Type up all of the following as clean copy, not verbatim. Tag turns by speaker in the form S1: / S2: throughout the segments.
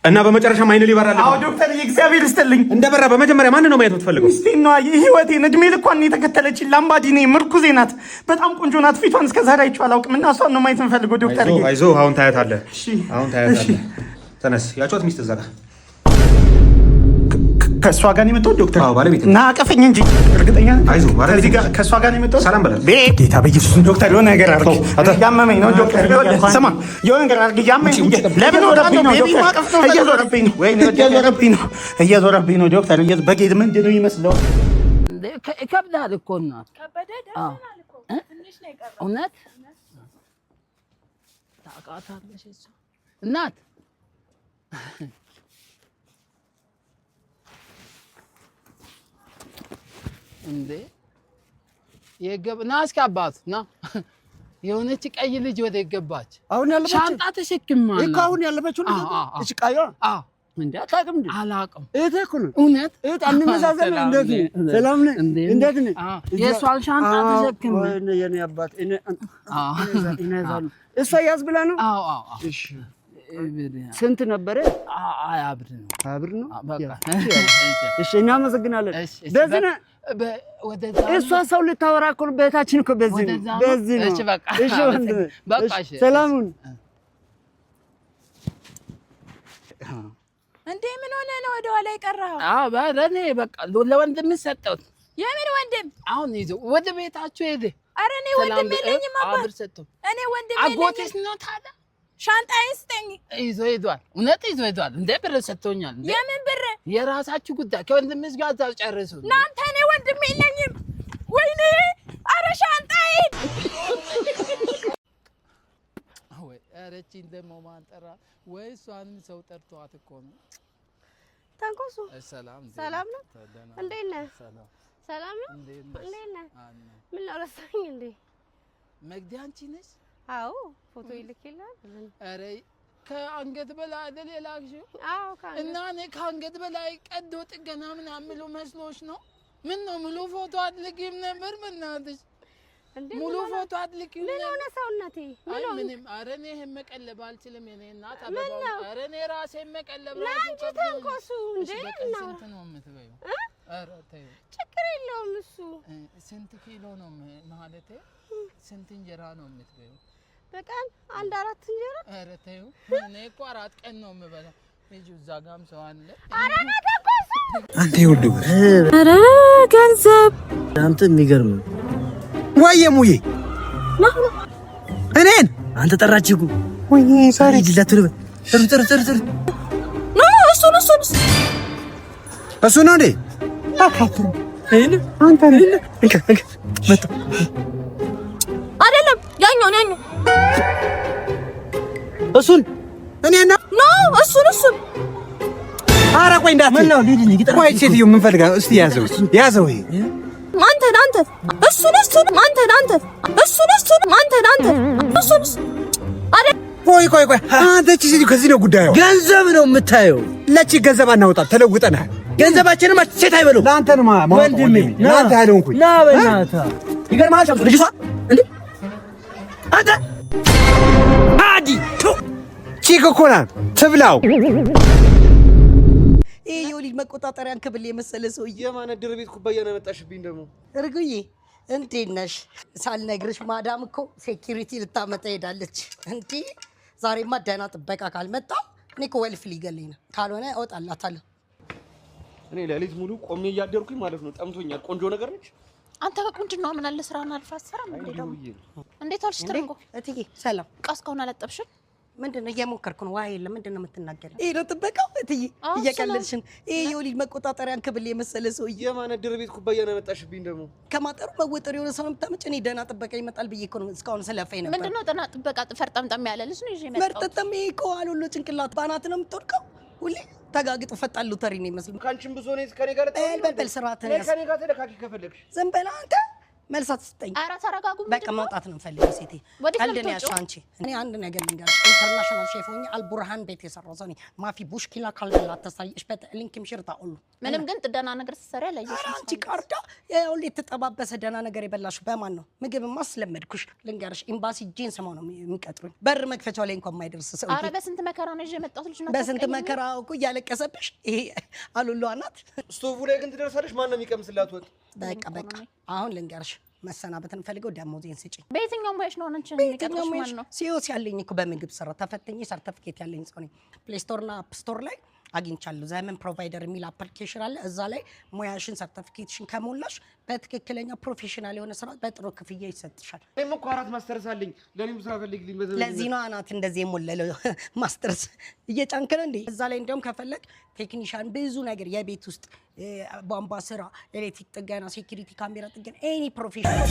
S1: እና በመጨረሻ ማይነ ሊበራል።
S2: አዎ ዶክተር እግዚአብሔር ይስጥልኝ።
S1: እንደበራ በመጀመሪያ ማን ነው ማየት የምትፈልገው?
S2: እስቲ ነው ህይወቴን እድሜ ልኳን የተከተለች ላምባዲኔ ምርኩዜ ናት። በጣም ቆንጆ ናት። ፊቷን እስከ ዛሬ አይቼው አላውቅም እና እሷን ነው ማየት የምፈልገው ዶክተር።
S1: አይዞህ አሁን ታያታለህ። አሁን ታያታለህ። ተነስ። ያጫወት ሚስት እዛ ጋር
S2: ከእሷ ጋር ነው የመጣሁት ዶክተር።
S1: አዎ ባለቤት
S2: ና አቀፈኝ እንጂ እርግጠኛ ነኝ።
S1: አይዞህ
S2: ከዚህ ጋር ከእሷ ጋር ነው የመጣሁት።
S1: ሰላም በላት።
S2: ጌታ በኢየሱስ ዶክተር የሆነ ነገር አድርግ። ያመመኝ ነው ዶክተር። ስማ የሆነ ነገር አድርግ። ያመመኝ ለምን ወረብኝ ነው ዶክተር? እየዞረብኝ ነው እየዞረብኝ ነው ዶክተር። በጌት ምንድን ነው ይመስለው?
S3: ይከብዳል እኮ እናት። እውነት ታውቃታለሽ እናት እንዴ ና እስኪ አባት ና። የሆነች ቀይ ልጅ ወደ ገባች።
S4: አሁን ያለበች
S3: ሻንጣ ተሸክማ
S4: እኮ አሁን ያለበችው ልጅ እሺ። ቃዩ እንዴ አታውቅም እንዴ?
S3: አላውቅም።
S4: እህቴ እኮ ነው።
S3: እውነት
S4: አንመሳሰል። እንዴት ነው? ሰላም ነህ? እንዴት ነህ?
S3: የእሷን ሻንጣ ተሸክማ
S4: የኔ አባት እኔ እሷ ያዝ ብላ ነው። እሺ ስንት ነበረ?
S3: አብር ነው።
S4: አብር ነው። እሺ እናመሰግናለን። በዚህ ነው እሷ ሰው ልታወራ እኮ ነው። ቤታችን እኮ በዚህ ነው።
S3: እሺ በቃ እሺ በቃ እሺ
S4: ሰላሙን
S5: እንዴ ምን ሆነ ነው ወደ ኋላ የቀረኸው?
S3: ባረኔ በቃ ለወንድም ሰጠሁት።
S5: የምን ወንድም?
S3: አሁን ይዞ ወደ ቤታችሁ ሄደ።
S5: ኧረ እኔ ወንድም የለኝም አባት።
S3: አብር ሰጠሁ።
S5: እኔ ወንድም የለኝም።
S3: አጎቴስ ነው ታዲያ?
S5: ሻንጣዬን ስጠኝ።
S3: ይዞ ሄዷል። እውነት ይዞ ሄዷል። እንደ ብር ሰጥቶኛል።
S5: የምን ብር?
S3: የራሳችሁ ጉዳይ ከወንድምሽ ጋር እዛው ጨርሱ።
S5: እናንተ እኔ ወንድም የለኝም። ወይኔ ኧረ ሻንጣዬን
S3: ወይ እቺን ደግሞ ማን ጠራ? ወይ እሷንም ሰው ጠርቷት እኮ ነው።
S6: ተንኮሱ
S3: ሰላም
S6: ነው። እንዴት ነህ? ሰላም ነው። እንዴት ነህ? ምን ነው ረሳኝ እንዴ?
S3: መግዲ አንቺ ነሽ?
S6: አዎ ፎቶ ይልክልሃል።
S3: ኧረ ከአንገት በላይ አይደል የላክሽው?
S6: አዎ ከአንገት
S3: እና እኔ ከአንገት በላይ ቀዶ ጥገና ምናምን የሚሉ መስሎሽ ነው? ምን ነው ሙሉ ፎቶ አትልኪም ነበር? በእናትሽ ሙሉ ፎቶ አትልኪም ነበር?
S6: ምን ሆነ ሰውነቴ?
S3: ምን ሆነ? ኧረ እኔ ይሄን መቀለብ አልችልም። የኔ እናት አበባ። ኧረ እኔ ራሴን መቀለብ ራሴ
S6: አንቺ ተንኮሱ እንዴ ነው?
S3: ስንት ነው የምትበይው? ኧረ ተይው
S6: ችግር የለውም እሱ።
S3: ስንት ኪሎ ነው ማለቴ? ስንት እንጀራ ነው የምትበይው?
S6: በቀን 1-4 እንጀራ።
S3: ኧረ ተይው። እኔ እኮ 4 ቀን ነው የምበላው። ልጅ እዛ ጋርም ሰው አለ።
S6: ኧረ ተንኮሱ
S1: አንተ ይወልዱ።
S5: ኧረ ገንዘብ
S4: አንተ የሚገርም
S1: ወይዬ ሙዬ እኔን
S4: አንተ ጠራችህ እኮ
S1: ወይዬ ሳሪ
S4: ይላትሩ ጥር
S5: ኖ
S1: እሱ ነው እንዴ?
S4: አካቱ እኔ አንተ እንካ መጣ
S5: አይደለም ያኛው
S4: እሱን
S1: እኔና
S5: ኖ እሱን
S1: ኧረ ቆይ እንዳትል።
S4: ምን ነው ሊድ ንግጥ
S1: ቆይ ሴትዮ ምን ፈልጋ? እስቲ ያዘው ይሄ
S5: አንተ እሱን አይደል?
S1: ቆይ አንተ እቺ ሴትዮ ከዚህ ነው ጉዳዩ።
S4: ገንዘብ ነው የምታየው።
S1: ለቺ ገንዘብ አናወጣም፣ ተለውጠናል።
S4: ገንዘባችንም ሴት አይበሉ።
S1: ለአንተ ነው
S4: ወንድሜ
S1: ለአንተ ያለውኩኝ
S4: ና በእናትህ ይገርምሃል። ልጅቷ እንዴ አንተ አዲ
S1: ቺክ እኮ ናት ትብላው።
S7: ይሄ የወሊድ መቆጣጠሪያን ክብል የመሰለ ሰውዬ
S4: የማን ድር ቤት ኩባያ ነው ያመጣሽብኝ ደግሞ?
S7: እርግዬ እንዴት ነሽ? ሳልነግርሽ ማዳም እኮ ሴኪሪቲ ልታመጣ ሄዳለች። እንዴ ዛሬማ ደህና ጥበቃ ካልመጣ እኔ እኮ ወልፍ ሊገለኝ ነው። ካልሆነ እወጣላታለሁ።
S4: እኔ ሌሊት ሙሉ ቆሜ እያደርኩኝ ማለት ነው። ጠምቶኛል። ቆንጆ ነገር ነች።
S5: አንተ ከቁንጅና ምን አለ ስራውን አልፋ አሰራም እንዴ? ደግሞ እንዴት አልሽ? ትረንጎ
S7: እትዬ ሰላም።
S5: ቃስካውን አላጠብሽም?
S7: ምንድነው እየሞከርኩ ነው። ዋይ የለም። ምንድነው የምትናገረው? ይሄ ነው ጥበቃው እትዬ፣ እየቀለድሽ ነው። ይሄ የወሊድ መቆጣጠሪያን ክብል የመሰለ ሰውዬ
S4: የማን ድር ቤት ኩባያ ነው ያመጣሽብኝ ደግሞ?
S7: ከማጠሩ መወጠር የሆነ ሰው ነው የምታመጭ። እኔ ደህና ጥበቃ ይመጣል ብዬ እኮ ነው እስካሁን ስለፋኝ ነበር።
S5: ምንድነው ደህና ጥበቃ? ፈርጠምጠም ያለ ልጅ ነው ይዤ መጣሁ።
S7: ፈርጠምጠም ይሄ እኮ አሉሎ ጭንቅላት ባናት ነው የምትወድቀው። ሁሌ ተጋግጦ ፈጣን ሎተሪ ነው ይመስል።
S4: ካንቺም ብዙ ነው ከኔ ጋር
S7: በልበል ስርዓትን ያዝ።
S4: ከኔ ጋር ተደካኪ ከፈለግሽ
S7: ዝም በል አንተ። መልስ አትስጠኝ።
S5: ኧረ ተረጋጉ።
S7: በቃ መውጣት ነው የምፈልገው ሴቴ። ቀልድ ነው ያልሽው አንቺ። እኔ አንድ ነገር ልንገርሽ፣ ኢንተርናሽናል ሼፍ ሆኜ አልቡርሃን ቤት የሰራው ሰው ነኝ። ማፊ ቡሽኪላ ካልደላ ተሳይሽ በተሊንክም ሽርታ ሁሉ
S5: ምንም ግን ደህና ነገር ስትሰሪ አላየሁሽ።
S7: አንቺ ቃርዳ ሁሌ የተጠባበሰ ደህና ነገር የበላሽው በማን ነው? ምግብማ አስለመድኩሽ። ልንገርሽ ኤምባሲ ጄን ሰማው ነው የሚቀጥሩኝ። በር መክፈቻው ላይ እንኳን የማይደርስ ሰው።
S5: ኧረ በስንት መከራ ነው ይዤ የመጣሁት ልጅ ነው።
S7: በስንት መከራ እኮ እያለቀሰብሽ ይሄ አሉሏ ናት።
S8: ስቶቭ ላይ ግን ትደርሳለሽ። ማን ነው የሚቀምስላት ወጥ?
S7: በቃ አሁን ልንገርሽ መሰናበትን ፈልገው ደሞዜን ስጪኝ።
S5: በየትኛው ሙያሽ ነው አንቺ የሚቀጥልሽ ማን ነው?
S7: ሲኦስ ያለኝ እኮ በምግብ ስራ ተፈተኝ ሰርቲፊኬት ያለኝ ሰው ነኝ። ፕሌይ ስቶር እና አፕ ስቶር ላይ አግኝቻለሁ። ዘመን ፕሮቫይደር የሚል አፕሊኬሽን አለ። እዛ ላይ ሙያሽን ሰርቲፊኬትሽን ከሞላሽ በትክክለኛ ፕሮፌሽናል የሆነ ስራ በጥሩ ክፍያ ይሰጥሻል።
S8: እኔም እኮ 4 ማስተርስ አለኝ። ለኔም ስራ ፈልግልኝ።
S7: ለዚህ ነው አናት እንደዚህ የሞላለው ማስተርስ እየጫንክ ነው እንዴ? እዛ ላይ እንደውም ከፈለግ ቴክኒሻን ብዙ ነገር የቤት ውስጥ ቧንቧ ስራ፣ ኤሌክትሪክ ጥገና፣ ሴኩሪቲ ካሜራ ጥገና ኤኒ ፕሮፌሽናል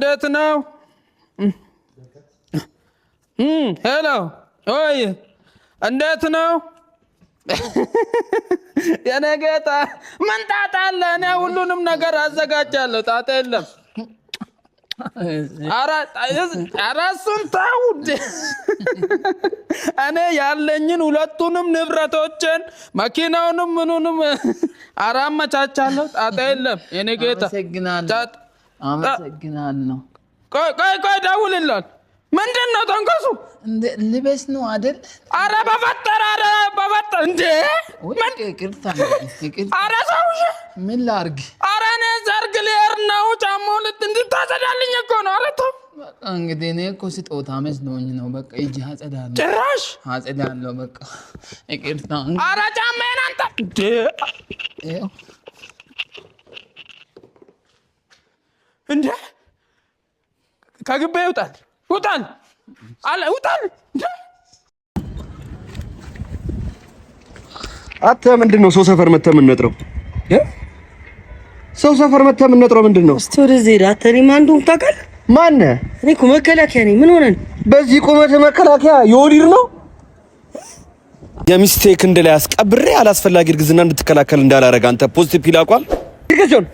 S3: እንዴት ነው? ሄሎ ኦይ እንዴት ነው? የኔ ጌታ ምን ጣጣ አለ? እኔ ሁሉንም ነገር አዘጋጃለሁ። ጣጣ የለም። ኧረ እሱን ተው። እኔ ያለኝን ሁለቱንም ንብረቶችን መኪናውንም ምኑንም ኧረ አመቻቻለሁ። ጣጣ የለም የኔ ጌታ።
S4: አመሰግናለሁ።
S3: ቆይ ደውልልሃል። ምንድን ነው ተንኮሱ?
S4: ልበስ ነው አይደል?
S3: ኧረ በፈጠረ እንዴ! ኧረ ሰውዬ
S4: ምን ላድርግ?
S3: ኧረ እኔ ዘርግ ልሄድ ነው። ጫማውን እንድታጸዳልኝ እኮ ነው። ኧረ ተው
S4: እንግዲህ እኔ እኮ ስጦታ መስሎኝ ነው። በቃ ሂጅ አጸዳለሁ።
S3: ጭራሽ
S4: አጸዳለሁ። በቃ ይቅርታ።
S3: ኧረ ጫማዬን አንተ እንዴ! ከግቤ ይውጣል ውጣል።
S8: አንተ ምንድነው ሰው ሰፈር መተህ የምንነጥረው? ሰው ሰፈር መተህ የምንነጥረው ምንድነው?
S7: እስቲ ወደዚህ ሄዳ ተሪማ አንዱን ታውቃለህ?
S8: ማነህ?
S7: እኔ እኮ መከላከያ ነኝ። ምን ሆነን
S8: በዚህ ቁመት መከላከያ የወሊድ ነው? የሚስቴ ክንድ ላይ አስቀብሬ አላስፈላጊ እርግዝና እንድትከላከል እንዳላረጋ አንተ ፖዚቲቭ ፒል አቋል ይርገጆን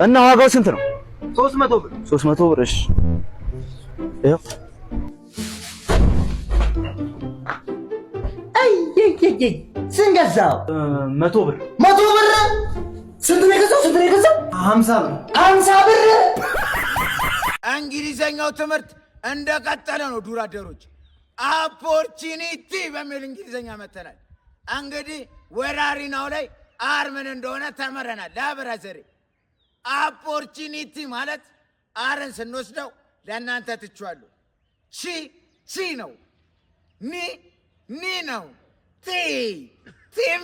S2: እና ዋጋው ስንት ነው?
S8: 300 ብር።
S2: 300 ብር። እሺ ይኸው
S7: ስንት ገዛው?
S2: 100 ብር።
S7: 100 ብር። ስንት ነው የገዛው?
S2: 50 ብር።
S7: 50 ብር።
S9: እንግሊዘኛው ትምህርት እንደቀጠለ ነው። ዱር አደሮች ኦፖርቹኒቲ በሚል እንግሊዘኛ መተናል። እንግዲህ ወራሪናው ላይ አር ምን እንደሆነ ተመረናል። ለብራዘሬ ኦፖርቹኒቲ ማለት አርን ስንወስደው ለእናንተ ትችዋለሁ። ቺ ነው። ኒ ነው። ቲም